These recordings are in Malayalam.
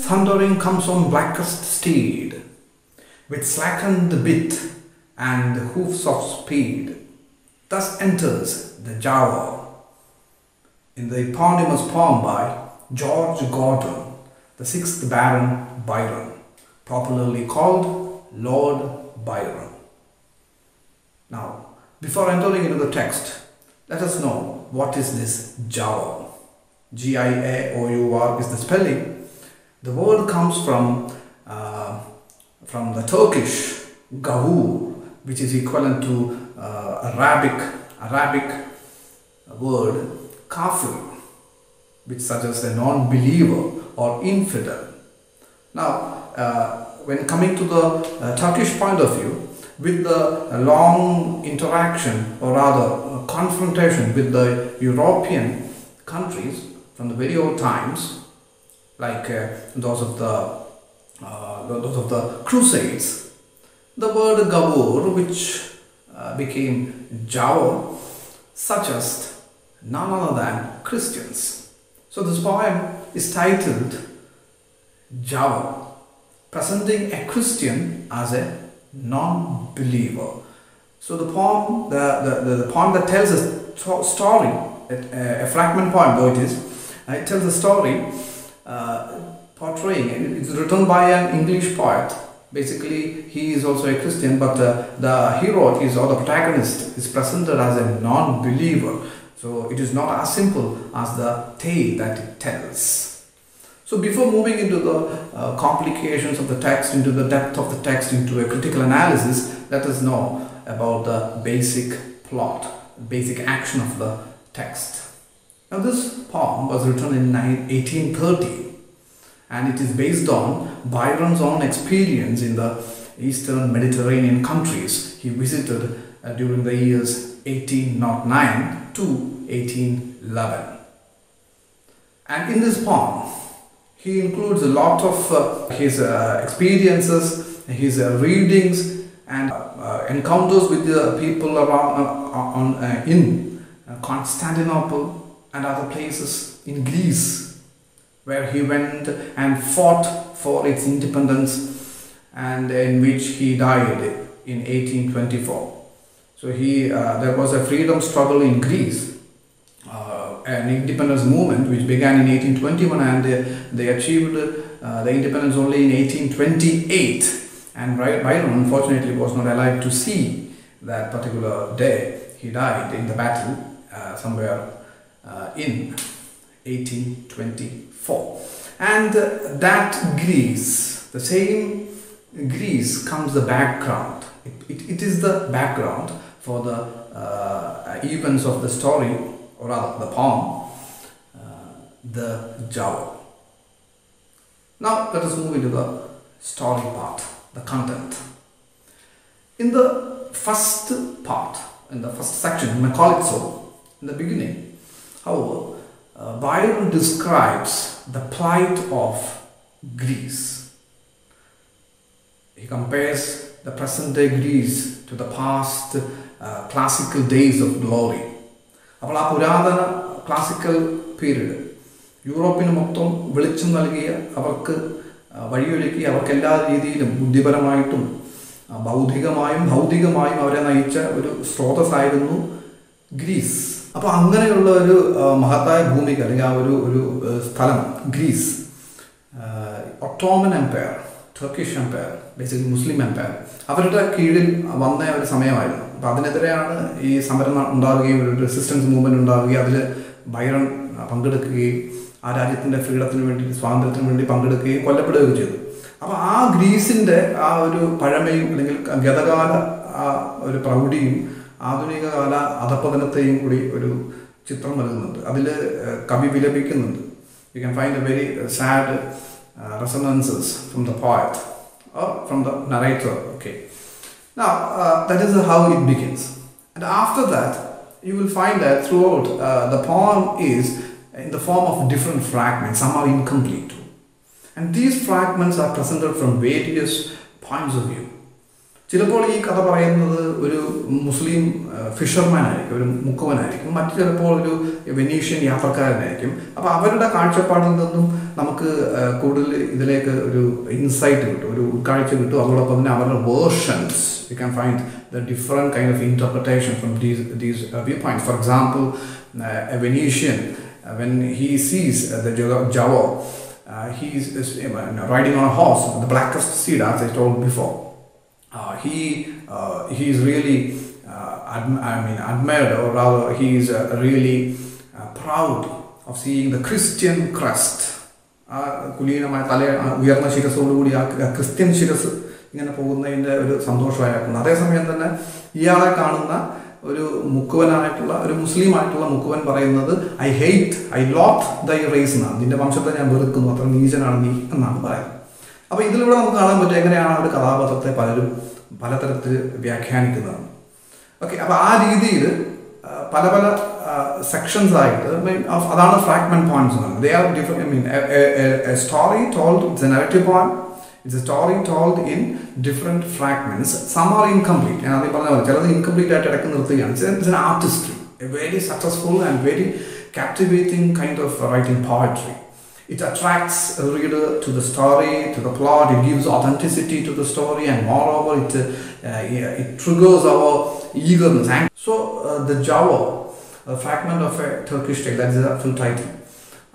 thundering comes on blackest steed, with slackened bit and hoofs of speed. Thus enters the Giaour in the eponymous poem by George Gordon, the sixth Baron Byron, popularly called Lord Byron. Now, before entering into the text, let us know what is this Giaour. Giaour is the spelling. The word comes from the Turkish Giaour, which is equivalent to Arabic word kafir, which suggests a non-believer or infidel. Now, when coming to the Turkish point of view, with the long interaction or rather confrontation with the European countries from the very old times, like those of the Crusades, the word Giaour, which became Giaour, suggests none other than Christians. So this poem is titled Giaour, presenting a Christian as a non-believer. So the poem, the poem that tells a story, a fragment poem though it is, it tells a story portraying, it's written by an English poet. Basically, he is also a Christian, but the hero or the protagonist is presented as a non-believer. So it is not as simple as the tale that it tells. So before moving into the complications of the text, into the depth of the text, into a critical analysis, let us know about the basic plot, basic action of the text. Now this poem was written in 1830. And it is based on Byron's own experience in the Eastern Mediterranean countries he visited during the years 1809 to 1811. And in this poem, he includes a lot of his experiences, his readings and encounters with the people around in Constantinople and other places in Greece, where he went and fought for its independence and in which he died in 1824. So there was a freedom struggle in Greece, an independence movement which began in 1821, and they achieved the independence only in 1828. And Byron unfortunately was not alive to see that particular day. He died in the battle somewhere in 1824. And that Greece, the same Greece, comes the background. It is the background for the events of the story, or rather the poem, the Giaour. Now let us move into the story part, the content. In the first part, in the first section, you may call it so, in the beginning, however, Byron describes the plight of Greece. He compares the present day Greece to the past classical days of glory. അപ്പോൾ ആ പുരാതന ക്ലാസിക്കൽ പീരീഡ് യൂറോപ്പിന് മൊത്തം വെളിച്ചം നൽകിയ, അവർക്ക് വഴിയൊരുക്കി, അവർക്ക് എല്ലാ രീതിയിലും ബുദ്ധിപരമായിട്ടും ബൗദ്ധികമായും ഭൗതികമായും അവരെ നയിച്ച ഒരു സ്രോതസ്സായിരുന്നു ഗ്രീസ്. അപ്പോൾ അങ്ങനെയുള്ള ഒരു മഹത്തായ ഭൂമിക അല്ലെങ്കിൽ ആ ഒരു സ്ഥലം Greece, Ottoman empire, Turkish empire, basically Muslim empire, അവരുടെ കീഴിൽ വന്ന ഒരു സമയമായിരുന്നു. അപ്പോൾ അതിനെതിരെയാണ് ഈ സമരം ഉണ്ടാവുകയും ഒരു റെസിസ്റ്റൻസ് മൂവ്മെൻറ്റ് ഉണ്ടാവുകയും അതിൽ ബൈറൺ പങ്കെടുക്കുകയും ആ രാജ്യത്തിൻ്റെ ഫ്രീഡത്തിന് വേണ്ടി, സ്വാതന്ത്ര്യത്തിന് വേണ്ടി പങ്കെടുക്കുകയും കൊല്ലപ്പെടുകയും ചെയ്തു. അപ്പോൾ ആ ഗ്രീസിൻ്റെ ആ ഒരു പഴമയും അല്ലെങ്കിൽ ഗതകാല ആ ഒരു പ്രൗഢിയും ആധുനിക കാല അധപ്പതനത്തെയും കൂടി ഒരു ചിത്രം നൽകുന്നുണ്ട്. അതിൽ കവി വിലപിക്കുന്നുണ്ട്. You can find a very sad resonances from the poet or from the narrator. Okay, now that is how it begins, and after that you will find that throughout the poem is in the form of different fragments. Some are incomplete, and these fragments are presented from various points of view. ചിലപ്പോൾ ഈ കഥ പറയുന്നത് ഒരു മുസ്ലിം ഫിഷർമാനായിരിക്കും, ഒരു മുക്കുവനായിരിക്കും, മറ്റു ചിലപ്പോൾ ഒരു വെനീഷ്യൻ യാത്രക്കാരനായിരിക്കും. അപ്പോൾ അവരുടെ കാഴ്ചപ്പാടിൽ നിന്നും നമുക്ക് കൂടുതൽ ഇതിലേക്ക് ഒരു ഇൻസൈറ്റ് കിട്ടും, ഒരു ഉൾക്കാഴ്ച കിട്ടും. അതോടൊപ്പം തന്നെ അവരുടെ versions, U can find the different kind of interpretation from these viewpoints. For example, a Venetian, when he sees the Giaour, he is riding on a horse, the blackest steed, as I told before. He is really admired, or rather he is really proud of seeing the Christian crest. കുലീനമായ തല ഉയർന്ന ശിരസോടുകൂടി ആ ക്രിസ്ത്യൻ ശിരസ് ഇങ്ങനെ പോകുന്നതിൻ്റെ ഒരു സന്തോഷമായിട്ടുണ്ട്. അതേസമയം തന്നെ ഇയാളെ കാണുന്ന ഒരു മുക്കുവനായിട്ടുള്ള ഒരു മുസ്ലിമായിട്ടുള്ള മുക്കുവൻ പറയുന്നത് ഐ ലോട്ട് ദൈ റേസ് എന്നാണ്, നിന്റെ വംശത്തെ ഞാൻ വെറുക്കുന്നു, അത്ര നീചനാണ് നീ എന്നാണ് പറയുന്നത്. അപ്പോൾ ഇതിലൂടെ നമുക്ക് കാണാൻ പറ്റും എങ്ങനെയാണ് ഒരു കഥാപാത്രത്തെ പലരും പലതരത്തിൽ വ്യാഖ്യാനിക്കുന്നത്. ഓക്കെ, അപ്പോൾ ആ രീതിയിൽ പല പല സെക്ഷൻസ് ആയിട്ട്, അതാണ് ഫ്രാഗ്മെന്റ് പോയിന്റ്സ് എന്ന് പറയുന്നത്. They are different. A story told, it's A narrative point. It's a story told in different fragments. Some are incomplete. And I പറഞ്ഞ incomplete ആയിട്ട് ഇടയ്ക്ക് നിർത്തുകയാണ്. It's an artistry, a very successful and very captivating kind of writing poetry. It attracts a reader to the story, to the plot. It gives authenticity to the story, and moreover, it triggers our eagerness. And so, the Giaour, a fragment of a Turkish tale, that is the full title.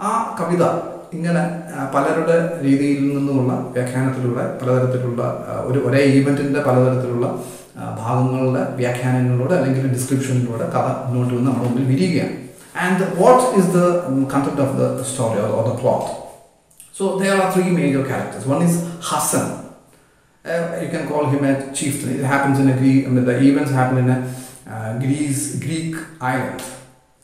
ആ കവിത ഇങ്ങനെ പലരുടെ രീതിയിൽ നിന്നുമുള്ള വ്യാഖ്യാനത്തിലൂടെ പലതരത്തിലുള്ള ഒരേ ഈവൻറ്റിൻ്റെ പലതരത്തിലുള്ള ഭാഗങ്ങളുടെ വ്യാഖ്യാനങ്ങളിലൂടെ അല്ലെങ്കിൽ ഡിസ്ക്രിപ്ഷനിലൂടെ കഥ മുന്നോട്ട് വന്ന് നമ്മുടെ മുമ്പിൽ വിരിയുകയാണ്. And what is the content of the story or the plot? So there are three major characters. One is Hassan. You can call him a chieftain. It happens in the events happen in a Greek island.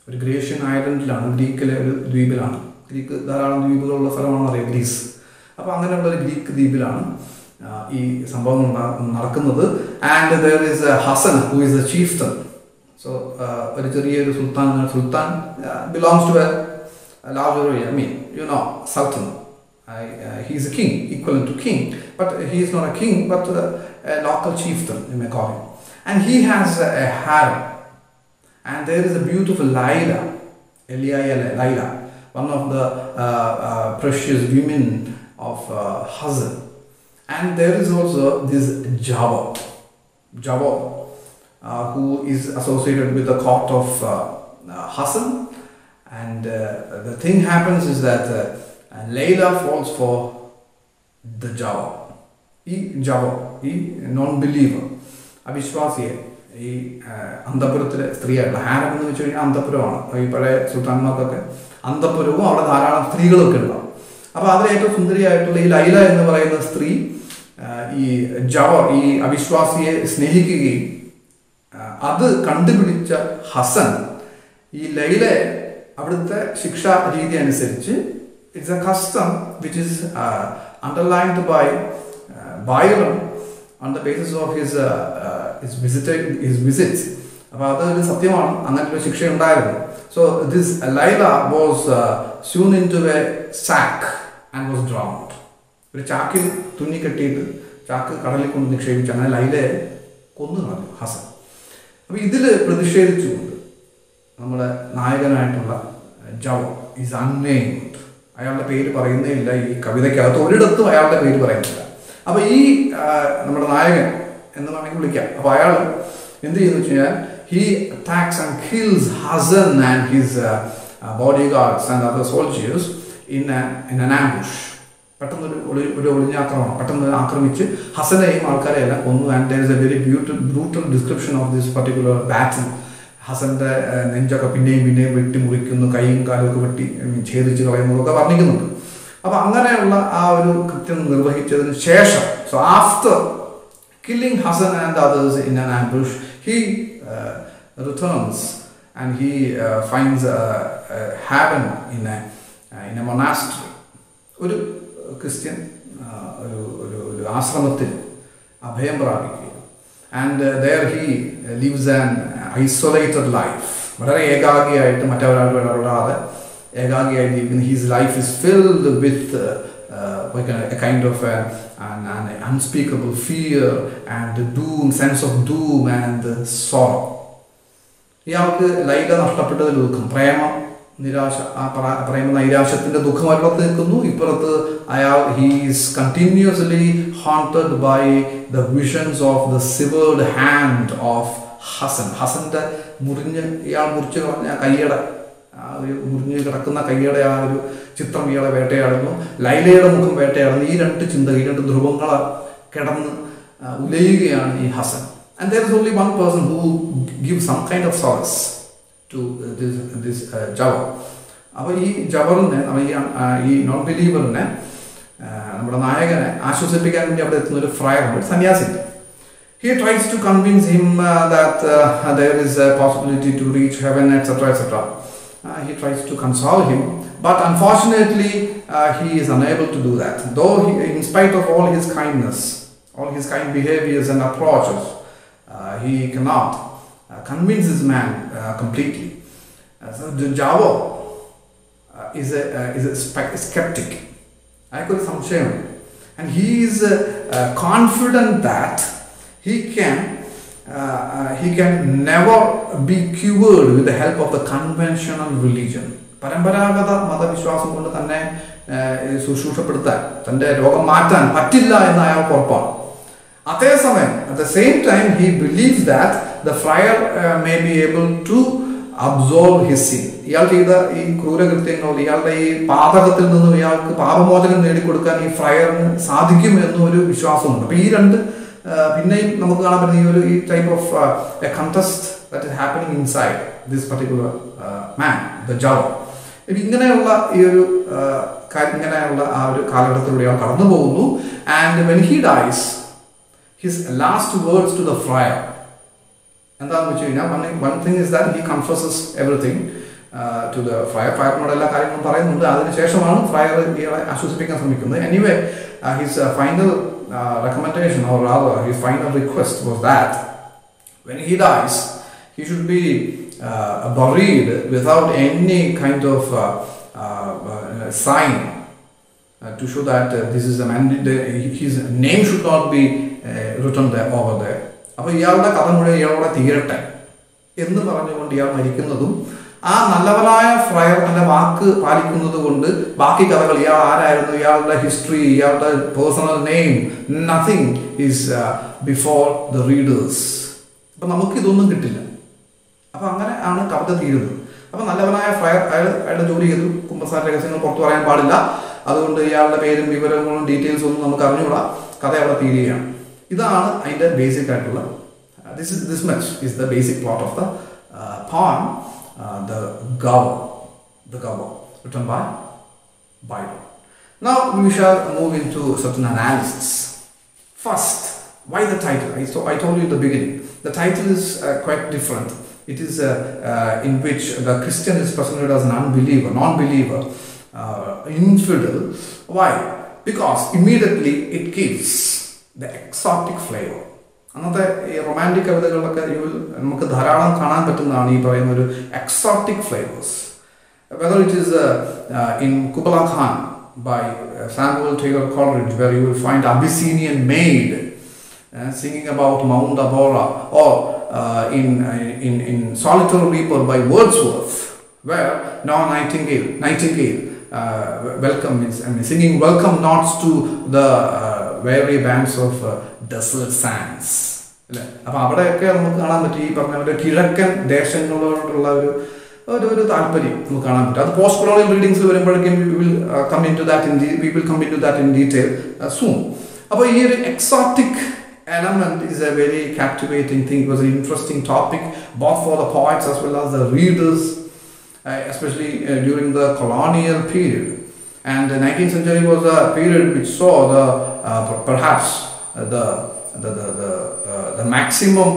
ഒരു ഗ്രേഷ്യൻ ഐലൻഡിലാണ്, ഗ്രീക്കിലെ ഒരു ദ്വീപിലാണ്. ഗ്രീക്ക് ധാരാളം ദ്വീപുകളുള്ള സ്ഥലമാണ് അറിയാം, ഗ്രീസ്. അപ്പോൾ അങ്ങനെയുള്ള ഒരു ഗ്രീക്ക് ദ്വീപിലാണ് ഈ സംഭവം നടക്കുന്നത്. And there is Hassan who is a chieftain. So ഒരു ചെറിയൊരു സുൽത്താൻ belongs to a larger area. Sultan. He is a king, equivalent to king, but he is not a king, but a local chieftain, you may call him. And he has a harem. And there is a beautiful Laila, Laila, one of the precious women of Hassan. And there is also this Giaour, who is associated with the court of Hassan. And the thing happens is that Laila falls for the Giaour. ഈ non-believer, അവിശ്വാസിയെ, ഈ അന്തപുരത്തിലെ സ്ത്രീയായിട്ടുള്ള ഹാരം എന്ന് വെച്ച് കഴിഞ്ഞാൽ അന്തപുരമാണ്. ഈ പഴയ സുൽത്താൻമാർക്കൊക്കെ അന്തപുരവും അവിടെ ധാരാളം സ്ത്രീകളൊക്കെ ഉണ്ടാവും. അപ്പോൾ അതിൽ ഏറ്റവും സുന്ദരിയായിട്ടുള്ള ഈ ലൈല എന്ന് പറയുന്ന സ്ത്രീ ഈ ജവർ, ഈ അവിശ്വാസിയെ സ്നേഹിക്കുകയും അത് കണ്ടുപിടിച്ച ഹസൻ ഈ ലൈലയെ അവിടുത്തെ ശിക്ഷാ രീതി അനുസരിച്ച്, it's a custom which is underlined by Byron on the basis of his visits. അപ്പോൾ അതൊരു സത്യമാണ്, അങ്ങനത്തെ ഒരു ശിക്ഷ ഉണ്ടായിരുന്നു. So this Laila was soon into a sack and was drowned. ഒരു ചാക്കിൽ തുന്നി കെട്ടിയിട്ട് ചാക്ക് കടലിൽ കൊണ്ട് നിക്ഷേപിച്ച് അങ്ങനെ ലൈലയെ കൊന്നു കളഞ്ഞു ഹസൻ. അപ്പോൾ ഇതിൽ പ്രതിഷേധിച്ചുകൊണ്ട് നമ്മുടെ നായകനായിട്ടുള്ള ജവർ ഈസ് അൺനെയിംഡ്. അയാളുടെ പേര് പറയുന്നേ ഇല്ല ഈ കവിതയ്ക്കകത്ത്, ഒരിടത്തും അയാളുടെ പേര് പറയുന്നില്ല. അപ്പോൾ ഈ നമ്മുടെ നായകൻ എന്ന് വേണമെങ്കിൽ വിളിക്കാം. അപ്പോൾ അയാൾ എന്ത് ചെയ്യുന്നു വെച്ച് കഴിഞ്ഞാൽ he attacks and kills Hassan and his bodyguards and other soldiers in an ambush. പെട്ടെന്ന് ഒരു ഒളിഞ്ഞാക്രമണം, പെട്ടെന്ന് ആക്രമിച്ച് ഹസനെയും ആൾക്കാരെയെല്ലാം കൊന്നു. And there is a very brutal description of this particular battle. ഹസന്റെ നെഞ്ചൊക്കെ പിന്നെയും വെട്ടി മുറിക്കുന്നു, കൈയും കാലും ഒക്കെ വെട്ടി ഛേദിച്ച് കളയുന്നതൊക്കെ വർണ്ണിക്കുന്നുണ്ട്. അപ്പോൾ അങ്ങനെയുള്ള ആ ഒരു കൃത്യം നിർവഹിച്ചതിന് ശേഷം, so after killing Hassan and others in an ambush, he returns and he finds haven in a monastery, ഒരു ക്രിസ്ത്യൻ ഒരു ആശ്രമത്തിൽ അഭയം പ്രാപിക്കുക. And there he lives an isolated life, വളരെ ഏകാഗിയായിട്ട് മറ്റവരായിട്ട് ഇടപെടാതെ ഏകാഗിയായി ജീവിക്കുന്ന. His life is filled with like a kind of an unspeakable fear and doom, sense of doom and sorrow. ഇയാൾക്ക് ലൈല നഷ്ടപ്പെട്ടതിൽ ദുഃഖം, പ്രേമ നിരാശ, ആ പ്രേമ നൈരാശ്യത്തിൻ്റെ ദുഃഖം ഒരിടത്ത് നിൽക്കുന്നു. ഇപ്പുറത്ത് അയാൾ he's continuously haunted by the visions of the severed hand of Hassan. ഹസൻ്റെ ഇയാൾ മുറിച്ച് കളഞ്ഞ കയ്യുടെ ആ ഒരു മുറിഞ്ഞ് കിടക്കുന്ന കയ്യുടെ ആ ഒരു ചിത്രം ഇയാളെ വേട്ടയാടുന്നു. ലൈലയുടെ മുഖം വേട്ടയാടുന്നു. ഈ രണ്ട് ചിന്ത, ഈ രണ്ട് ധ്രുവങ്ങൾ കിടന്ന് ഉലയുകയാണ് ഈ Hasan. And there is only one person who gives some kind of solace to this Giaour. അപ്പോൾ ഈ ജവറിനെ, ഈ നോൺ ബിലീവറിനെ, നമ്മുടെ നായകനെ ആശ്വസിപ്പിക്കാൻ വേണ്ടി അവിടെ എത്തുന്ന ഒരു ഫ്രയറുണ്ട്, സന്യാസി. He tries to convince him that there is a possibility to reach heaven, etc., etc. He tries to console him, but unfortunately he is unable to do that. Though in spite of all his kindness, all his kind behaviors and approaches, he cannot convince this man completely. So Giaour is a skeptic. I could സംശയം, and he is confident that he can never be cured with the help of the conventional religion. പരമ്പരാഗത മതവിശ്വാസം കൊണ്ട് തന്നെ ശുശ്രൂഷപ്പെടുത്താൻ, തൻ്റെ രോഗം മാറ്റാൻ പറ്റില്ല എന്ന് അയാൾക്ക് ഉറപ്പാണ്. അതേസമയം, at the same time, he believes that the friar may be able to absolve his sin. ഇയാൾ ചെയ്ത ഈ ക്രൂരകൃത്യങ്ങൾ, ഇയാളുടെ ഈ പാതകത്തിൽ നിന്നും ഇയാൾക്ക് പാപമോചനം നേടിക്കൊടുക്കാൻ ഈ ഫ്രയറിന് സാധിക്കും എന്നൊരു വിശ്വാസമുണ്ട്. അപ്പോൾ ഈ രണ്ട് പിന്നെയും നമുക്ക് കാണാൻ പറ്റുന്ന ഈ type of A contest that is happening inside this particular man, the Giaour. ഇങ്ങനെയുള്ള ഈ ഒരു ഇങ്ങനെയുള്ള ആ ഒരു കാലഘട്ടത്തിലൂടെ ഇയാൾ കടന്നു പോകുന്നു. And when he dyes, his last words to the friar, എന്താണെന്ന് വെച്ച് കഴിഞ്ഞാൽ, one thing is that he confesses everything to the friar. ഫ്രയറിനോട് എല്ലാ കാര്യങ്ങളും പറയുന്നുണ്ട്. അതിനുശേഷമാണ് ഫ്രയർ ഇയാളെ ആശ്വസിപ്പിക്കാൻ ശ്രമിക്കുന്നത്. Anyway, his final recommendation, or rather his final request, was that when he dies, he should be buried without any kind of sign to show that this is a man. His name should not be written there, over there. അപ്പോൾ ഇയാളുടെ കഥ മുഴുവൻ ഇയാളോടെ തീരട്ടെ എന്ന് പറഞ്ഞുകൊണ്ട് ഇയാൾ മരിക്കുന്നതും, ആ നല്ലവനായ ഫ്രയർ തൻ്റെ വാക്ക് പാലിക്കുന്നത് കൊണ്ട് ബാക്കി കഥകൾ, ഇയാൾ ആരായിരുന്നു, ഇയാളുടെ ഹിസ്റ്ററി, ഇയാളുടെ personal name, nothing is before the readers. അപ്പം നമുക്കിതൊന്നും കിട്ടില്ല. അപ്പം അങ്ങനെ ആണ് കവിത തീരുന്നത്. അപ്പം നല്ലവനായ ഫ്രയർ അയാളുടെ ജോലി ചെയ്തു. കുമ്പസാര രഹസ്യങ്ങൾ പുറത്തു പറയാൻ പാടില്ല. അതുകൊണ്ട് ഇയാളുടെ പേരും വിവരങ്ങളും ഡീറ്റെയിൽസും ഒന്നും നമുക്ക് അറിഞ്ഞുകൂടാ. കഥ അവിടെ തീരുകയാണ്. ഇതാണ് അതിൻ്റെ ബേസിക് ആയിട്ടുള്ള, this much is the basic plot of the poem, the Giaour, written by Byron. Now we shall move into certain analysis. First, why the title? I told you in the beginning, the title is quite different. It is in which the Christian is presented as an unbeliever, non-believer, infidel. Why? Because immediately it gives the exotic flavor. അന്നത്തെ ഈ റൊമാൻറ്റിക് കവിതകളിലൊക്കെ നമുക്ക് ധാരാളം കാണാൻ പറ്റുന്നതാണ് ഈ പറയുന്ന ഒരു exotic flavours. Whether it is in Kubla Khan by Samuel Taylor Coleridge, where you will find Abyssinian maid singing about Mount Abora, or in Solitary Reaper by Wordsworth, where Nightingale singing welcome notes to the weary bands of desert sands. അല്ലേ? അപ്പം അവിടെയൊക്കെ നമുക്ക് കാണാൻ പറ്റും ഈ പറഞ്ഞ കിഴക്കൻ ദേശങ്ങളോടുള്ള ഒരു താല്പര്യം നമുക്ക് കാണാൻ പറ്റും. അത് പോസ്റ്റ് കൊളോണിയൽ റീഡിങ്സിൽ വരുമ്പോഴേക്കും we will come into that in detail soon. അപ്പോൾ ഈ ഒരു exotic element is a very captivating thing. It was an interesting topic both for the poets as well as the readers, especially during the colonial period. And the 19th century was a period which saw perhaps the maximum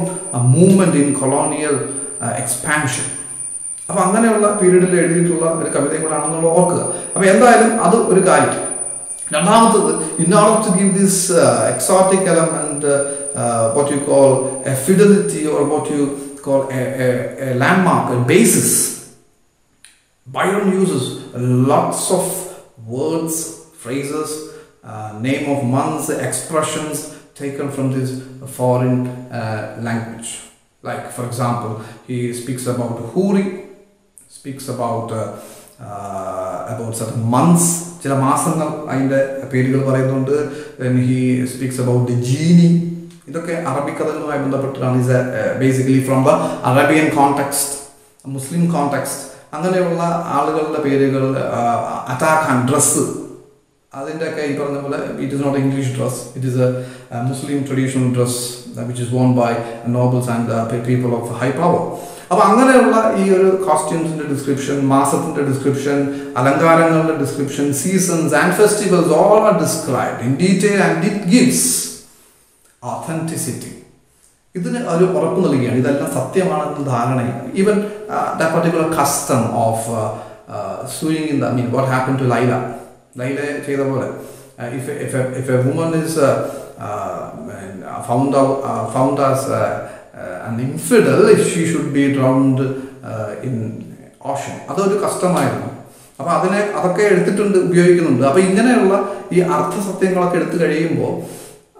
movement in colonial expansion. അപ്പോൾ അങ്ങനെയുള്ള പീരീഡിൽ എഴുതിയിട്ടുള്ള ഒരു കവിതയും കൂടെ ആണെന്നുള്ള ഓർക്കുക. അപ്പോൾ എന്തായാലും അത് ഒരു കാര്യം. രണ്ടാമത്തത്, in order to give this exotic element what you call a fidelity, or what you call a landmark, a basis, Byron uses lots of words, phrases name of months, expressions taken from this foreign language. Like, for example, he speaks about Huri, speaks about certain months. ചില മാസങ്ങൾ അതിൻ്റെ പേരുകൾ പറയുന്നുണ്ട്. Then he speaks about the genie. ഇതൊക്കെ അറബിക്കഥകളുമായി ബന്ധപ്പെട്ടിട്ടാണ്. ഇത് basically from the Arabian context, Muslim context. അങ്ങനെയുള്ള ആളുകളുടെ പേരുകൾ, അറ്റാഖാൻ, ഡ്രസ്സ്, അതിൻ്റെയൊക്കെ ഈ പറഞ്ഞ പോലെ it is not English dress, it is a Muslim traditional dress which is worn by nobles and people of high power. അപ്പോൾ അങ്ങനെയുള്ള ഈ ഒരു കോസ്റ്റ്യൂംസിൻ്റെ ഡിസ്ക്രിപ്ഷൻ, മാസത്തിൻ്റെ ഡിസ്ക്രിപ്ഷൻ, അലങ്കാരങ്ങളുടെ description, seasons and festivals all are described in detail and it gives authenticity. ഇതിന് ഒരു ഉറപ്പ് നൽകുകയാണ്, ഇതെല്ലാം സത്യമാണെന്ന ധാരണയാണ്. Even that particular custom of suing in the what happen to Leila ചെയ്ത പോലെ, if a woman is found as an infidel, she should be drowned in ocean. അതൊരു കസ്റ്റമായിരുന്നു. അപ്പോൾ അതൊക്കെ എടുത്തിട്ടുണ്ട്, ഉപയോഗിക്കുന്നുണ്ട്. അപ്പോൾ ഇങ്ങനെയുള്ള ഈ അർത്ഥസത്യങ്ങളൊക്കെ എടുത്തു കഴിയുമ്പോൾ,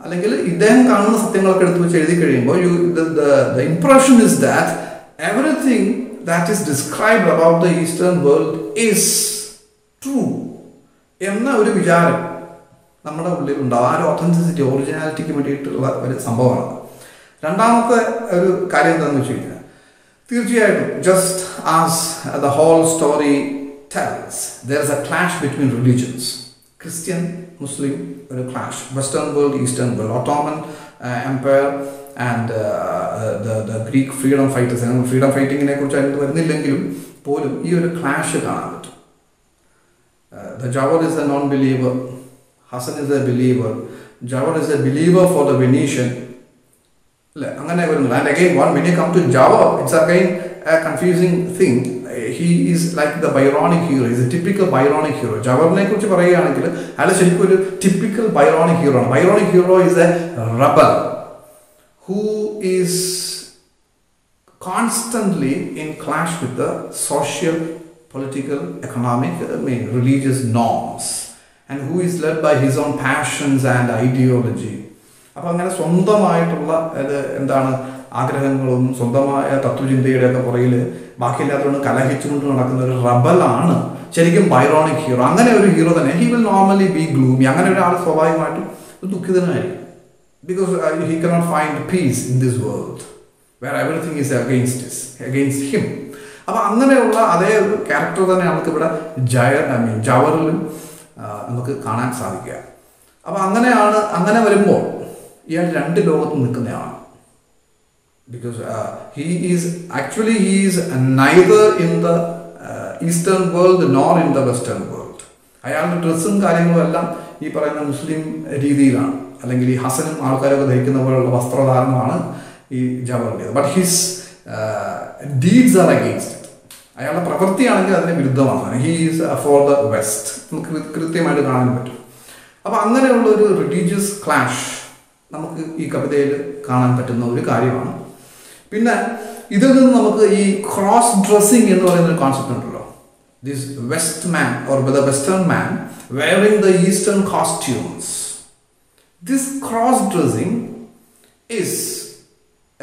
അല്ലെങ്കിൽ ഇദ്ദേഹം കാണുന്ന സത്യങ്ങളൊക്കെ എടുത്തു വെച്ച് എഴുതി കഴിയുമ്പോൾ, the impression is that everything that is described about the Eastern world is true എന്ന ഒരു വിചാരം നമ്മുടെ ഉള്ളിൽ ഉണ്ടാവും. ആ ഒരു ഒത്തൻറ്റിസിറ്റി, ഒറിജിനാലിറ്റിക്ക് വേണ്ടിയിട്ടുള്ള ഒരു സംഭവമാണ്. രണ്ടാമത്തെ ഒരു കാര്യം എന്താണെന്ന് വെച്ച് കഴിഞ്ഞാൽ, തീർച്ചയായിട്ടും just as the whole story tells, there is a clash between religions. Christian, Muslim, a clash. Western world, Eastern world, Ottoman Empire and the Greek freedom fighters. Freedom fighting in വരുന്നില്ലെങ്കിലും പോലും ഈ ഒരു ക്ലാഷ് കാണാൻ പറ്റും. The Giaour is a non-believer, Hassan is a believer, Giaour is a believer for the Venetian. അങ്ങനെ വരുന്നില്ല. And again, when you come to Giaour, it's again a confusing thing. He is like the Byronic hero. He is a typical Byronic hero. Giaourനെ കുറിച്ച് പറയുകയാണെങ്കിൽ അയാൾ ശരിക്കും ഒരു typical Byronic hero ആണ്. Byronic hero is a rebel who is constantly in clash with the social, political, economic, religious norms, and who is led by his own passions and ideology. അപ്പോൾ അങ്ങനെ സ്വന്തമായിട്ടുള്ള എന്താണ് ആഗ്രഹങ്ങളും സ്വന്തമായ തത്വചിന്തയുടെയൊക്കെ പുറകിൽ ബാക്കിയില്ലാത്തതുകൊണ്ട് കലഹിച്ചുകൊണ്ട് നടക്കുന്ന ഒരു റബലാണ് ശരിക്കും ബൈറോണിക് ഹീറോ. അങ്ങനെ ഒരു ഹീറോ തന്നെ. He will normally be gloomy. അങ്ങനെ ഒരാൾ സ്വാഭാവികമായിട്ടും ദുഃഖിതനായിരിക്കും. Because he cannot find peace in this world where everything is against him. അപ്പോൾ അങ്ങനെയുള്ള അതേ ഒരു ക്യാരക്ടർ തന്നെ നമുക്കിവിടെ ജവറിലും നമുക്ക് കാണാൻ സാധിക്കുക. അപ്പോൾ അങ്ങനെ വരുമ്പോൾ ഇയാൾ രണ്ട് ലോകത്ത് നിൽക്കുന്നയാളാണ്. Because he is neither in the Eastern world nor in the Western world. അയാളുടെ ഡ്രസ്സും കാര്യങ്ങളും എല്ലാം ഈ പറയുന്ന മുസ്ലിം രീതിയിലാണ്, അല്ലെങ്കിൽ ഈ ഹസനും ആൾക്കാരൊക്കെ ധരിക്കുന്ന പോലുള്ള വസ്ത്രധാരണമാണ് ഈ ജവറിൻ്റേത്. But his deeds are against it. അയാളുടെ പ്രവൃത്തിയാണെങ്കിൽ അതിന് വിരുദ്ധമാണ്. He is for the west. നമുക്ക് കൃത്യമായിട്ട് കാണാൻ പറ്റും. അപ്പോൾ അങ്ങനെയുള്ള ഒരു റിലീജിയസ് ക്ലാഷ് നമുക്ക് ഈ കവിതയിൽ കാണാൻ പറ്റുന്ന ഒരു കാര്യമാണ്. പിന്നെ ഇതിൽ നിന്ന് നമുക്ക് ഈ ക്രോസ് ഡ്രസ്സിങ് എന്ന് പറയുന്ന ഒരു കോൺസെപ്റ്റ് ഉണ്ടല്ലോ. This west man or the western man wearing the eastern costumes. This cross dressing is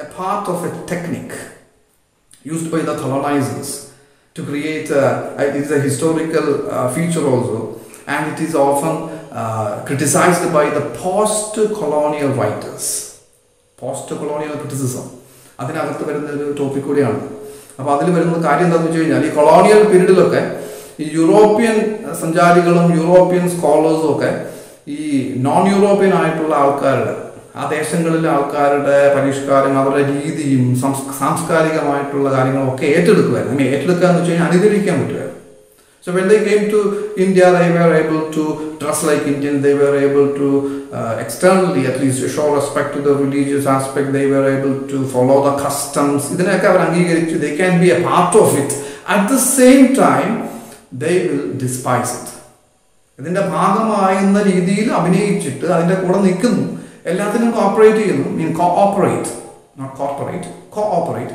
A part of A technique used by the colonizers to create it is a historical feature also, and it is often criticized by the post-colonial writers. Post-colonial criticism അതിനകത്ത് വരുന്ന ഒരു ടോപ്പിക് കൂടിയാണ്. അപ്പോൾ അതിൽ വരുന്ന കാര്യം എന്താണെന്ന് വെച്ച് കഴിഞ്ഞാൽ, ഈ കൊളോണിയൽ പീരീഡിലൊക്കെ ഈ യൂറോപ്യൻ സഞ്ചാരികളും യൂറോപ്യൻ സ്കോളേഴ്സും ഒക്കെ ഈ നോൺ യൂറോപ്യൻ ആയിട്ടുള്ള ആൾക്കാരുടെ, ആ ദേശങ്ങളിലെ ആൾക്കാരുടെ പരിഷ്കാരം, അവരുടെ രീതിയും സാംസ്കാരികമായിട്ടുള്ള കാര്യങ്ങളൊക്കെ ഏറ്റെടുക്കുമായിരുന്നു. ഏറ്റെടുക്കുക എന്ന് വെച്ച് കഴിഞ്ഞാൽ അനുകരിക്കാൻ പറ്റുമായിരുന്നു. So when they came to India, they were able to dress like Indians. They were able to externally at least show respect to the religious aspect. They were able to follow the customs. ഇതിനൊക്കെ അവർ അംഗീകരിച്ചു. They can be a part of it. At the same time, they will despise it. ഇതിൻ്റെ ഭാഗമാകുന്ന രീതിയിൽ അഭിനയിച്ചിട്ട് അതിൻ്റെ കൂടെ നിൽക്കുന്നു, എല്ലാത്തിനും കോപ്പറേറ്റ് ചെയ്യുന്നു. cooperate, not corporate, cooperate.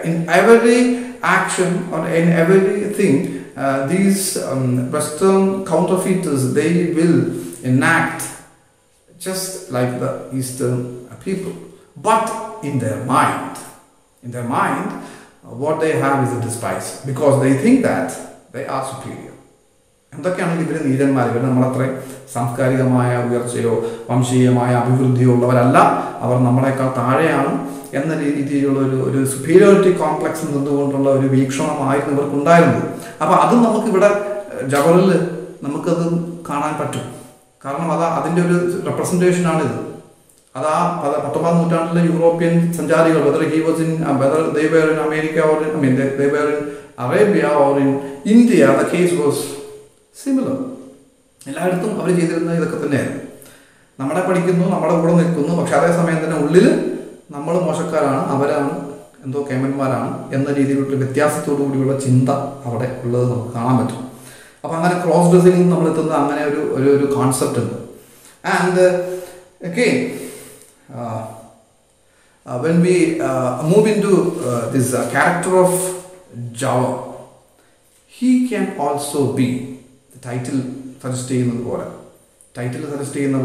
In every action or in everything, these Western counterfeiters, they will enact just like the Eastern people. But in their mind, what they have is a despise because they think that they are superior. എന്തൊക്കെയാണെങ്കിൽ ഇവർ നീചന്മാർ, ഇവർ നമ്മളത്രയും സാംസ്കാരികമായ ഉയർച്ചയോ വംശീയമായ അഭിവൃദ്ധിയോ ഉള്ളവരല്ല, അവർ നമ്മളെക്കാൾ താഴെയാണ് എന്ന രീതിയിലുള്ള ഒരു സുപ്പീരിയോറിറ്റി കോംപ്ലക്സിൽ നിന്നുകൊണ്ടുള്ള ഒരു വീക്ഷണമായിരുന്നു ഇവർക്കുണ്ടായിരുന്നത്. അപ്പോൾ അത് നമുക്കിവിടെ ജവഹറിൽ നമുക്കത് കാണാൻ പറ്റും. കാരണം അതിൻ്റെ ഒരു റെപ്രസെൻറ്റേഷനാണിത്. അത് 19ാം നൂറ്റാണ്ടിലെ യൂറോപ്യൻ സഞ്ചാരികൾ, whether they were in America or they were in Arabia or in India, the case was similar. എല്ലായിടത്തും അവർ ചെയ്തിരുന്നത് ഇതൊക്കെ തന്നെയായിരുന്നു. നമ്മളെ പഠിക്കുന്നു, നമ്മുടെ കൂടെ നിൽക്കുന്നു, പക്ഷെ അതേസമയം തന്നെ ഉള്ളിൽ നമ്മൾ മോശക്കാരാണ്, അവരാണ് എന്തോ കേമന്മാരാണ് എന്ന രീതിയിലുള്ള വ്യത്യാസത്തോടു കൂടിയുള്ള ചിന്ത അവിടെ ഉള്ളത് നമുക്ക് കാണാൻ പറ്റും. അപ്പോൾ അങ്ങനെ ക്രോസ് ഡ്രസ്സിംഗ് നമ്മൾ എത്തുന്ന അങ്ങനെ ഒരു കോൺസെപ്റ്റ് ഉണ്ട്. And again when we move into this character of Giaour, he can also be the title suggest ചെയ്യുന്നത്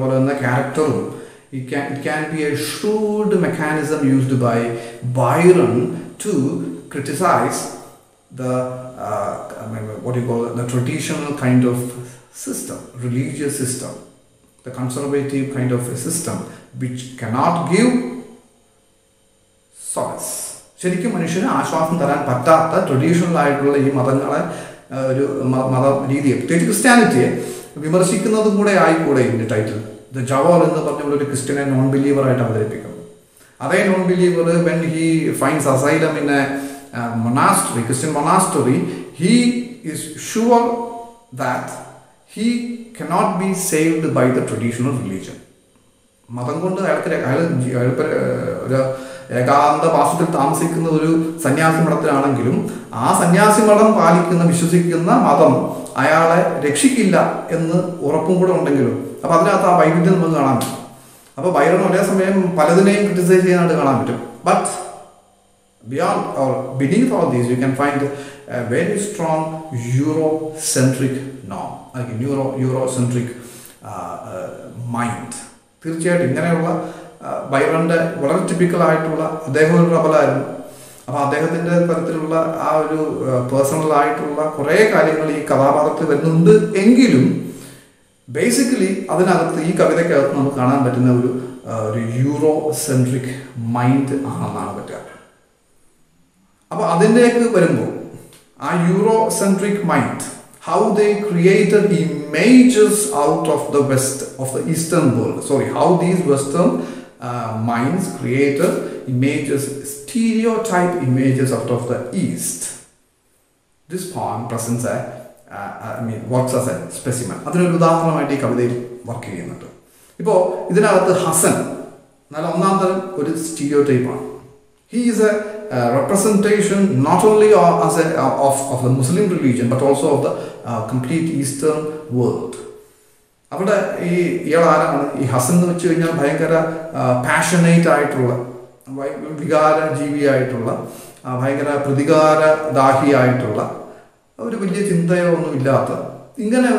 പോലെ എന്ന ക്യാരക്ടറും it can be a shrewd mechanism used by Byron to criticize the the traditional kind of system, religious system, the conservative kind of a system which cannot give solace. ശരിക്കും മനുഷ്യന് ആശ്വാസം തരാൻ പറ്റാത്ത ട്രഡീഷണൽ ആയിട്ടുള്ള ഈ മതങ്ങളെ ഒരു മത രീതിയെ, പ്രത്യേകിച്ച് ക്രിസ്ത്യാനിറ്റിയെ വിമർശിക്കുന്നതും കൂടെ ആയിക്കൂടെ ഇതിൻ്റെ ടൈറ്റിൽ. ദ ജവർ എന്ന് പറഞ്ഞുള്ള ഒരു ക്രിസ്ത്യനെ നോൺ ബിലീവറായിട്ട് അവതരിപ്പിക്കുന്നു. അതേ non believer when he finds asylum in a monastery, Christian monastery, he is sure that he cannot be saved by the traditional religion. മതം കൊണ്ട് അയാൾക്ക് ഒരു ഏകാന്ത വാസത്തിൽ താമസിക്കുന്ന ഒരു സന്യാസി മഠത്തിലാണെങ്കിലും ആ സന്യാസി മഠം വിശ്വസിക്കുന്ന മതം അയാളെ രക്ഷിക്കില്ല എന്ന് ഉറപ്പും കൂടെ ഉണ്ടെങ്കിലും അപ്പോൾ അതിനകത്ത് ആ വൈവിധ്യം നമുക്ക് കാണാൻ പറ്റും. അപ്പോൾ ബൈറൺ ഒരേ സമയം പലതിനെയും ക്രിറ്റിസൈസ് ചെയ്യാനായിട്ട് കാണാൻ പറ്റും. But beyond or beneath all these you can find a very strong Eurocentric norm, like a Eurocentric mind. തീർച്ചയായിട്ടും ഇങ്ങനെയുള്ള ബൈറന്റെ വളരെ ടിപ്പിക്കൽ ആയിട്ടുള്ള, അദ്ദേഹം ഒരു റബലായിരുന്നു. അപ്പോൾ അദ്ദേഹത്തിൻ്റെ തരത്തിലുള്ള ആ ഒരു പേഴ്സണൽ ആയിട്ടുള്ള കുറേ കാര്യങ്ങൾ ഈ കഥാപാത്രത്തിൽ വരുന്നുണ്ട് എങ്കിലും ബേസിക്കലി അതിനകത്ത് ഈ കവിതയ്ക്കകത്ത് നമുക്ക് കാണാൻ പറ്റുന്ന ഒരു യൂറോസെൻട്രിക് മൈൻഡ് ആണെന്നാണ് പറ്റുക. അപ്പോൾ അതിലേക്ക് വരുമ്പോൾ ആ യൂറോസെൻട്രിക് mind, how they created images out of the west, of the eastern world, how these western minds created images, stereotype images out of the east. This poem presents works as a specimen. അതിനൊരു ഉദാഹരണമായിട്ട് ഈ കവിതയിൽ വർക്ക് ചെയ്യുന്നുണ്ട്. ഇപ്പോൾ ഇതിനകത്ത് ഹസൻ നല്ല ഒന്നാം തരം ഒരു സ്റ്റീരിയോടൈപ്പാണ്. He is a representation not only of the Muslim religion but also of the complete Eastern world. അവിടെ ഇയാൾ ആരാണ്? ഈ ഹസൻ എന്ന് വെച്ച് കഴിഞ്ഞാൽ ഭയങ്കര പാഷനേറ്റ് ആയിട്ടുള്ള, വികാര ജീവിയായിട്ടുള്ള, ഭയങ്കര പ്രതികാരദാഹിയായിട്ടുള്ള, ഒരു വലിയ ചിന്തയോ ഒന്നുമില്ലാത്ത ഇങ്ങനെ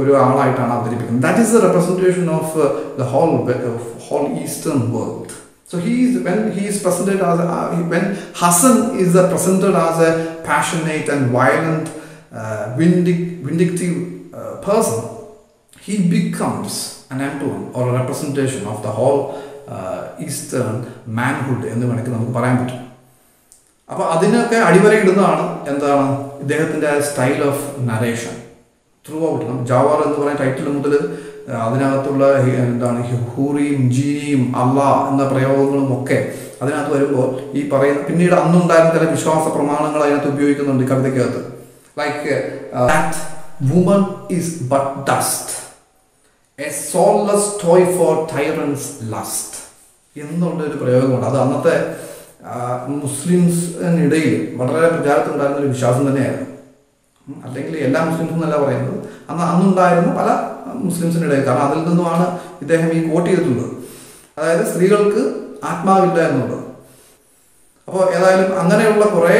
ഒരു ആളായിട്ടാണ് അവതരിപ്പിക്കുന്നത്. That is the representation of the whole eastern world. So when Hassan is presented as a passionate and violent, vindictive person, he becomes an emblem or a representation of the whole Eastern manhood എന്ന് വേണമെങ്കിൽ നമുക്ക് പറയാൻ പറ്റും. അപ്പോൾ അതിനൊക്കെ അടിവരയിടുന്നതാണ് എന്താണ് ഇദ്ദേഹത്തിൻ്റെ style of narration throughout. Giaour എന്ന് പറയുന്ന ടൈറ്റിൽ മുതൽ അതിനകത്തുള്ള എന്താണ് ഹൂറിയും ജീനിയും അള്ളാഹ് എന്ന പ്രയോഗങ്ങളും ഒക്കെ അതിനകത്ത് വരുമ്പോൾ ഈ പറയുന്ന പിന്നീട് അന്നുണ്ടായിരുന്ന ചില വിശ്വാസ പ്രമാണങ്ങൾ അതിനകത്ത് ഉപയോഗിക്കുന്നുണ്ട് കവിതയ്ക്കകത്ത്. Like that woman is but dust, a soulless toy for tyrant's lust എന്നുള്ളൊരു പ്രയോഗമുണ്ട്. അത് അന്നത്തെ മുസ്ലിംസിനിടയിൽ വളരെ പ്രചാരത്തിലുണ്ടായിരുന്ന ഒരു വിശ്വാസം തന്നെയായിരുന്നു. അല്ലെങ്കിൽ എല്ലാ മുസ്ലിംസും എന്നല്ല പറയുന്നത്, അന്നുണ്ടായിരുന്ന പല മുസ്ലിംസിനിടയിൽ. കാരണം അതിൽ നിന്നുമാണ് ഇദ്ദേഹം ഈ കോട്ട് ചെയ്തിട്ടുള്ളത്. അതായത് സ്ത്രീകൾക്ക് ആത്മാവില്ല എന്നുള്ളത്. അപ്പോൾ ഏതായാലും അങ്ങനെയുള്ള കുറേ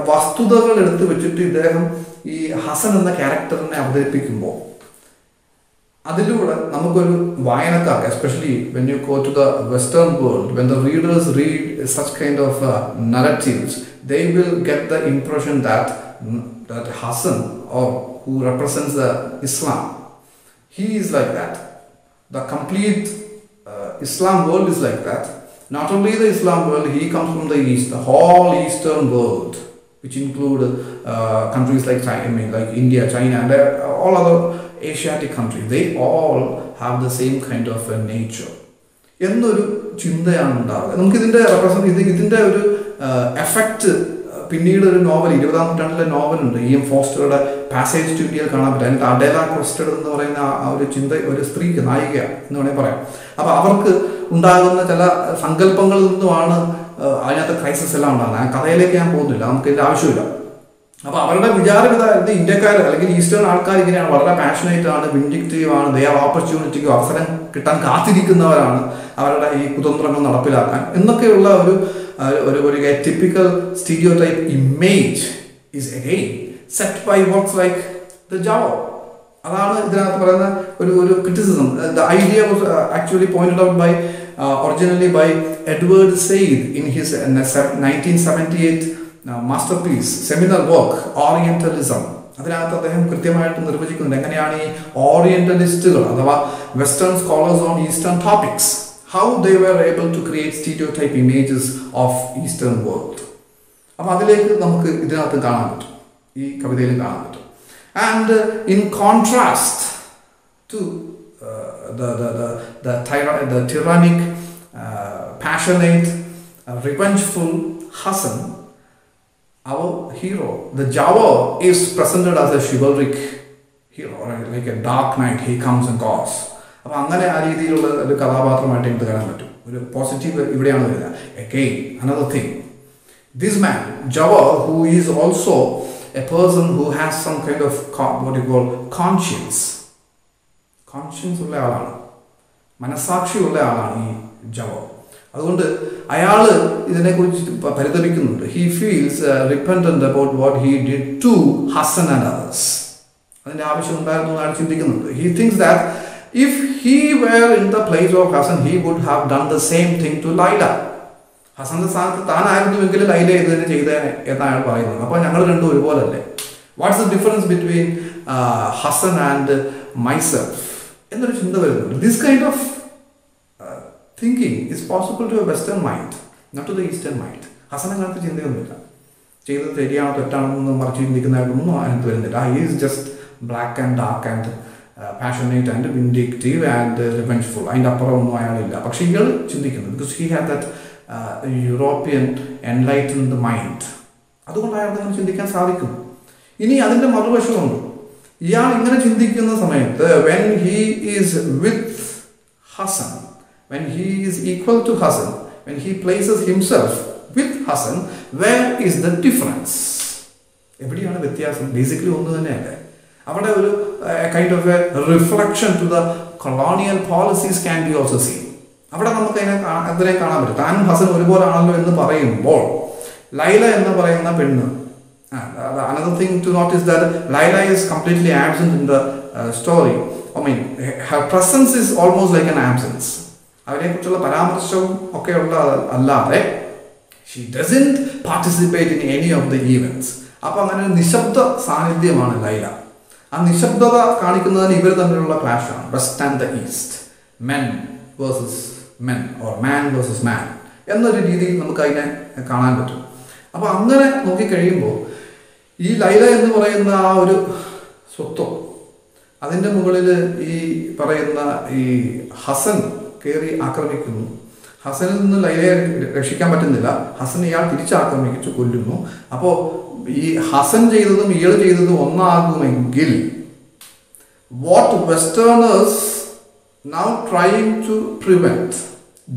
വസ്തുതകൾ എടുത്തു വെച്ചിട്ട് ഇദ്ദേഹം ഈ ഹസൻ എന്ന ക്യാരക്ടറിനെ അവതരിപ്പിക്കുമ്പോൾ അതിലൂടെ നമുക്കൊരു വായനക്കാർക്ക്, especially when you go to the western world, when the readers read such kind of narratives, they will get the impression that Hassan, or who represents the Islam, he is like that. The complete Islam world is like that. Not only the Islam world, he comes from the East, the whole Eastern world, which include countries like China, like India, China, and all other Asiatic countries. They all have the same kind of nature. എന്നൊരു ചിന്തയാണ് ഉണ്ടാവുക. നമുക്ക് ഇതിൻ്റെ ഒരു എഫക്റ്റ് പിന്നീട് ഒരു നോവൽ, 20-ാം നൂറ്റാണ്ടിലെ നോവലുണ്ട്, E.M. ഫോസ്റ്ററുടെ പാസേജ് ടു ഇന്ത്യയിൽ കാണാൻ പറ്റും. അതിൻ്റെ അഡേല ക്രോസ്റ്റഡ് എന്ന് പറയുന്ന ആ ഒരു ചിന്ത, ഒരു സ്ത്രീ നായിക എന്ന് വേണമെങ്കിൽ പറയാം. അപ്പോൾ അവർക്ക് ഉണ്ടാകുന്ന ചില സങ്കല്പങ്ങളിൽ നിന്നുമാണ് അതിനകത്ത് ക്രൈസിസ് എല്ലാം ഉണ്ടാകുന്നത്. ആ കഥയിലേക്ക് ഞാൻ പോകുന്നില്ല, നമുക്ക് ഇതിൻ്റെ ആവശ്യമില്ല. അപ്പോൾ അവരുടെ വിചാരം ഇത് ഇന്ത്യക്കാർ അല്ലെങ്കിൽ ഈസ്റ്റേൺ ആൾക്കാർ ഇങ്ങനെയാണ്, വളരെ പാഷനേറ്റ് ആണ്, വിൻഡിക്റ്റീവ് ആണ്, ദേ ആർ ഓപ്പർച്യൂണിറ്റിക്ക് അവസരം കിട്ടാൻ കാത്തിരിക്കുന്നവരാണ് അവരുടെ ഈ കുതന്ത്രങ്ങൾ നടപ്പിലാക്കാൻ എന്നൊക്കെയുള്ള ഒരു typical stereotype image is again set by works like the Giaour. അതാണ് ഇതിനകത്ത് പറയുന്ന ഒരു criticism. The idea was actually pointed out by originally by Edward Said in his 1978 masterpiece, seminal work Orientalism. അതിനകത്ത് അദ്ദേഹം കൃത്യമായിട്ട് നിർവചിക്കുന്നുണ്ട് എങ്ങനെയാണ് ഈ ഓറിയന്റലിസ്റ്റുകൾ അഥവാ western scholars on eastern topics, how they were able to create stereotype images of Eastern world. അപ്പോൾ അതിലേക്ക് നമുക്ക് ഇതിനകത്ത് കാണാൻ പറ്റും, ഈ കവിതയിലും കാണാൻ പറ്റും. And in contrast to the tyrannic, passionate, revengeful Hassan, our hero, the Giaour, is presented as a chivalric hero, like a dark knight, he comes and goes. അപ്പോൾ അങ്ങനെ ആ രീതിയിലുള്ള ഒരു കഥാപാത്രമായിട്ട് എനിക്ക് കാണാൻ പറ്റും. ഒരു പോസിറ്റീവ് ഇവിടെയാണ് വരുന്നത്. Again, another thing, this man, Giaour, who is also a person who has some kind of what you call conscience ഉള്ള ആളാണ്, മനസാക്ഷി ഉള്ള ആളാണ് ഈ Giaour. അതുകൊണ്ട് അയാൾ ഇതിനെക്കുറിച്ച് പരിതപിക്കുന്നുണ്ട്. He feels repentant about what he did to Hassan and others. അതിൻ്റെ ആവശ്യം ഉണ്ടായിരുന്നു അയാൾ ചിന്തിക്കുന്നുണ്ട്. He thinks that if he were in the place of Hassan, he would have done the same thing to Laila. ഹസന്റെ സ്ഥാനത്ത് താനായിരുന്നുവെങ്കിൽ ലൈല ഇത് തന്നെ ചെയ്തേനെ എന്നാണ് അയാൾ പറയുന്നത്. അപ്പോൾ ഞങ്ങൾ രണ്ടും ഒരുപോലല്ലേ? What's the difference between Hassan and myself എന്നൊരു ചിന്ത വരുന്നുണ്ട്. This kind of thinking is possible to a western mind, not to the eastern mind. ഹസനെ കാലത്ത് ചിന്തയൊന്നുമില്ല, ചെയ്തത് ശരിയാണോ തെറ്റാണെന്ന് മറിച്ച് ചിന്തിക്കുന്നതായിട്ടൊന്നും അതിനകത്ത് വരുന്നില്ല. He is just black and dark and passionate and vindictive and revengeful. അതിൻ്റെ അപ്പുറം ഒന്നും അയാളില്ല. പക്ഷെ ഇയാൾ ചിന്തിക്കുന്നു, because he had that European enlightened mind. അതുകൊണ്ട് അയാൾക്ക് അങ്ങനെ ചിന്തിക്കാൻ സാധിക്കും. ഇനി അതിൻ്റെ മറുവശമുണ്ട്. ഇയാൾ ഇങ്ങനെ ചിന്തിക്കുന്ന സമയത്ത് when he is with Hassan, when he is equal to Hassan, when he places himself with Hassan, where is the difference? എവിടെയാണ് വ്യത്യാസം? ബേസിക്കലി ഒന്ന് തന്നെയല്ലേ? അവിടെ ഒരു kind of a reflection to the colonial policies can be also seen. അവിടെ നമുക്ക് അതിനെ കാണാൻ പറ്റും. താനും ഹസൻ ഒരുപോലെ ആണല്ലോ എന്ന് പറയുമ്പോൾ ലൈല എന്ന് പറയുന്ന പെണ്ണ്, another thing to notice that Laila is completely absent in the story. I mean, her presence is almost like an absence. അവരെ കുറിച്ചുള്ള പരാമർശവും ഒക്കെ ഉള്ള അല്ലാതെ she doesn't participate in any of the events. അപ്പോൾ അങ്ങനെ ഒരു നിശബ്ദ സാന്നിധ്യമാണ് ലൈല. ആ നിശബ്ദത കാണിക്കുന്നതിന് ഇവർ തമ്മിലുള്ള ക്ലാഷാണ്, west and the east, men versus men or man versus man എന്നൊരു രീതിയിൽ നമുക്ക് അതിനെ കാണാൻ പറ്റും. അപ്പോൾ അങ്ങനെ നോക്കിക്കഴിയുമ്പോൾ ഈ ലൈല എന്ന് പറയുന്ന ആ ഒരു സ്വത്വം, അതിൻ്റെ മുകളിൽ ഈ പറയുന്ന ഈ ഹസൻ കയറി ആക്രമിക്കുന്നു. ഹസനിൽ നിന്ന് ലൈലയെ രക്ഷിക്കാൻ പറ്റുന്നില്ല. ഹസൻ ഇയാൾ തിരിച്ചാക്രമിച്ചു കൊല്ലുന്നു. അപ്പോൾ ഈ ഹസൻ ചെയ്തതും ഇയാൾ ചെയ്തതും ഒന്നാകുമെങ്കിൽ what westerners now trying to prevent,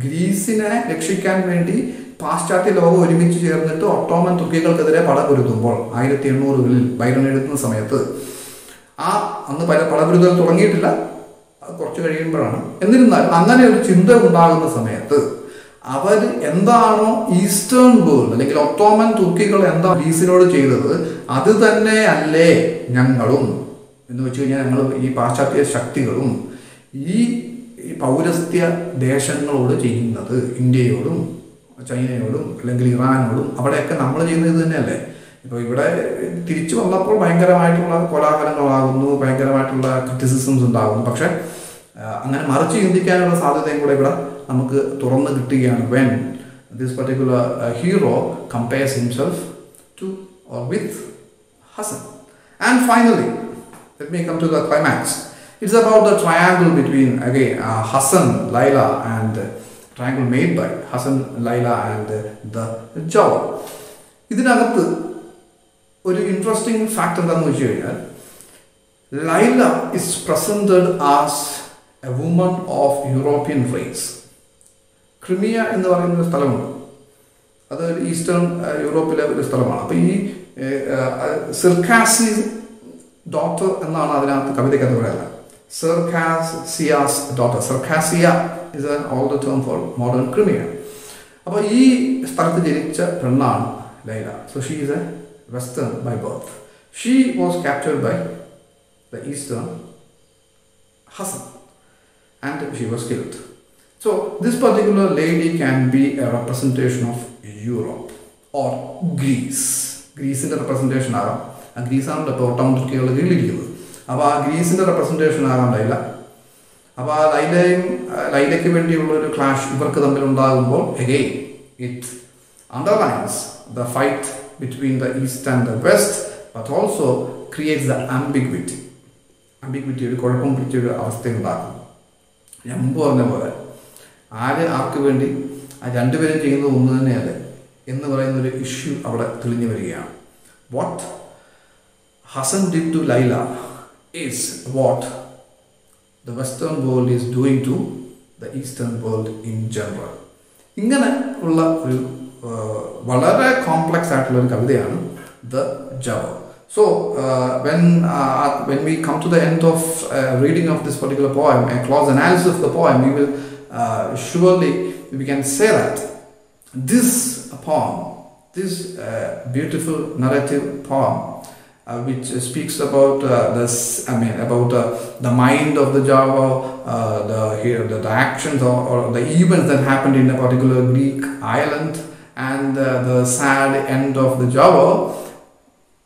ഗ്രീസിനെ രക്ഷിക്കാൻ വേണ്ടി പാശ്ചാത്യ ലോകം ഒരുമിച്ച് ചേർന്നിട്ട് ഒട്ടോമൻ തുർക്കികൾക്കെതിരെ പടപൊരുതുമ്പോൾ 1800-കളിൽ ബൈറൺ എഴുതുന്ന സമയത്ത് അന്ന് പടപൊരുതൽ തുടങ്ങിയിട്ടില്ല, കുറച്ച് കഴിയുമ്പോഴാണ്. എന്നിരുന്നാലും അങ്ങനെ ഒരു ചിന്ത ഉണ്ടാകുന്ന സമയത്ത് അവർ എന്താണോ ഈസ്റ്റേൺ വേൾഡ് അല്ലെങ്കിൽ ഒട്ടോമൻ തുർക്കികൾ എന്താ ഗ്രീസിനോട് ചെയ്തത് അത് തന്നെ അല്ലേ ഞങ്ങളും എന്ന് വെച്ച് കഴിഞ്ഞാൽ ഞങ്ങൾ ഈ പാശ്ചാത്യ ശക്തികളും ഈ പൗരസ്ത്യ ദേശങ്ങളോട് ചെയ്യുന്നത്, ഇന്ത്യയോടും ചൈനയോടും അല്ലെങ്കിൽ ഇറാനോടും, അവിടെയൊക്കെ നമ്മൾ ചെയ്യുന്നത് ഇത് തന്നെയല്ലേ. ഇപ്പോൾ ഇവിടെ തിരിച്ചു വന്നപ്പോൾ ഭയങ്കരമായിട്ടുള്ള കോലാഹലങ്ങളാകുന്നു, ഭയങ്കരമായിട്ടുള്ള ക്രിറ്റിസിസംസ് ഉണ്ടാകുന്നു. പക്ഷെ അങ്ങനെ മറിച്ച് ചിന്തിക്കാനുള്ള സാധ്യതയും കൂടെ ഇവിടെ നമുക്ക് തുറന്നു കിട്ടുകയാണ്. When this particular hero compares himself to or with Hassan. And finally let me come to the climax. It's about the triangle between again Hassan, Laila and triangle made by Hassan, Laila and the Giaour. ഇതിനകത്ത് ഒരു ഇൻട്രസ്റ്റിംഗ് ഫാക്ട് എന്താണെന്ന് വെച്ച് കഴിഞ്ഞാൽ, Leila is presented as a woman of European race. Crimea എന്ന് പറയുന്ന ഒരു സ്ഥലമുണ്ട്, അത് ഈസ്റ്റേൺ യൂറോപ്പിലെ ഒരു സ്ഥലമാണ്. അപ്പോൾ ഈ സിർക്കാസി ഡോട്ടർ എന്നാണ് അതിനകത്ത് കവിതയ്ക്കകത്ത് പറയുന്നത്. Circassia's daughter. Circassia is an old term for modern Crimea. അപ്പോൾ ഈ സ്ഥലത്ത് ജനിച്ച പെണ്ണാണ് Leila. So she is a western by birth. She was captured by the eastern Hassan and she was killed. So this particular lady can be a representation of Europe or Greece. Greece's representation ആകാം. ആ ഗ്രീസാണല്ലോ ഇപ്പോൾ ടൗൺകുട്ടികളുടെ കീഴിലിരിക്കുന്നത്. അപ്പോൾ ആ ഗ്രീസിൻ്റെ റെപ്രസെൻറ്റേഷൻ ആകാൻ ലൈല. അപ്പോൾ ആ ലൈലയ്ക്ക് വേണ്ടിയുള്ള ഒരു ക്ലാഷ് ഇവർക്ക് തമ്മിൽ ഉണ്ടാകുമ്പോൾ again it underlines the fight between the east and the west, but also creates the ambiguity. ഒരു കുഴപ്പം പിടിച്ചൊരു അവസ്ഥയുണ്ടാക്കും. ഞാൻ മുമ്പ് പറഞ്ഞ പോലെ ആർക്ക് വേണ്ടി ആ രണ്ടുപേരും ചെയ്യുന്നത് ഒന്ന് തന്നെയല്ലേ എന്ന് പറയുന്നൊരു ഇഷ്യൂ അവിടെ തെളിഞ്ഞു വരികയാണ്. What Hassan did to Laila is what the Western world is doing to the Eastern world in general. ഇങ്ങനെ ഉള്ള ഒരു വളരെ കോംപ്ലക്സ് ആയിട്ടുള്ള ഒരു കവിതയാണ് The Giaour. So when we come to the end of reading of this particular poem, a close analysis of the poem, we will surely we can say that this poem, this beautiful narrative poem, which speaks about the mind of the Giaour, the actions or the events that happened in a particular Greek island, and the sad end of the Giaour.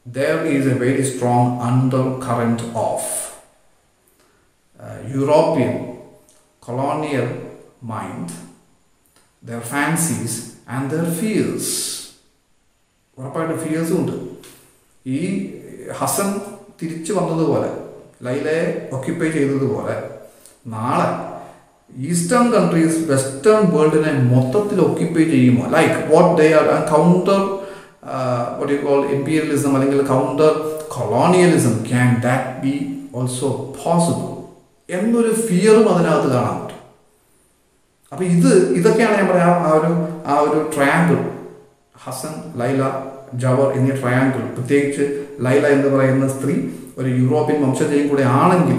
There is a very strong undercurrent of European colonial mind, their fancies and their fears. ഉറപ്പായിട്ട് ഫിയേഴ്സും ഉണ്ട്. ഈ ഹസൻ തിരിച്ചു വന്നതുപോലെ, ലൈലയെ ഒക്യുപ്പൈ ചെയ്തതുപോലെ, നാളെ ഈസ്റ്റേൺ കൺട്രീസ് വെസ്റ്റേൺ വേൾഡിനെ മൊത്തത്തിൽ ഒക്യുപ്പൈ ചെയ്യുമോ? Like what they are counter what you call imperialism അല്ലെങ്കിൽ counter colonialism, can that be also possible എന്നൊരു ഫിയറും അതിനകത്ത് കാണാൻ പറ്റും. അപ്പോൾ ഇതൊക്കെയാണ് ഞാൻ പറയാം ആ ഒരു ട്രയാങ്കിൾ, ഹസൻ, ലൈല, ജാവർ എന്നീ ട്രയാങ്കിൾ. പ്രത്യേകിച്ച് ലൈല എന്ന് പറയുന്ന സ്ത്രീ ഒരു യൂറോപ്യൻ വംശജയും കൂടെ ആണെങ്കിൽ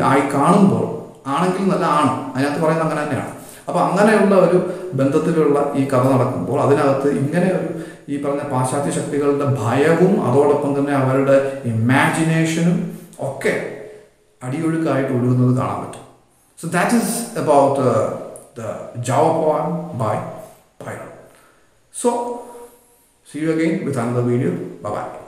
നല്ല ആണ്, അതിനകത്ത് പറയുന്നത് അങ്ങനെ തന്നെയാണ്. അപ്പോൾ അങ്ങനെയുള്ള ഒരു ബന്ധത്തിലുള്ള ഈ കഥ നടക്കുമ്പോൾ അതിനകത്ത് ഇങ്ങനെ ഒരു ഈ പറഞ്ഞ പാശ്ചാത്യ ശക്തികളുടെ ഭയവും അതോടൊപ്പം തന്നെ അവരുടെ ഇമാജിനേഷനും ഒക്കെ അടിയൊഴുക്കായിട്ട് ഒഴുകുന്നത് കാണാൻ പറ്റും. So that is about the Giaour poem by Byron. So see you again with another video. Bye bye.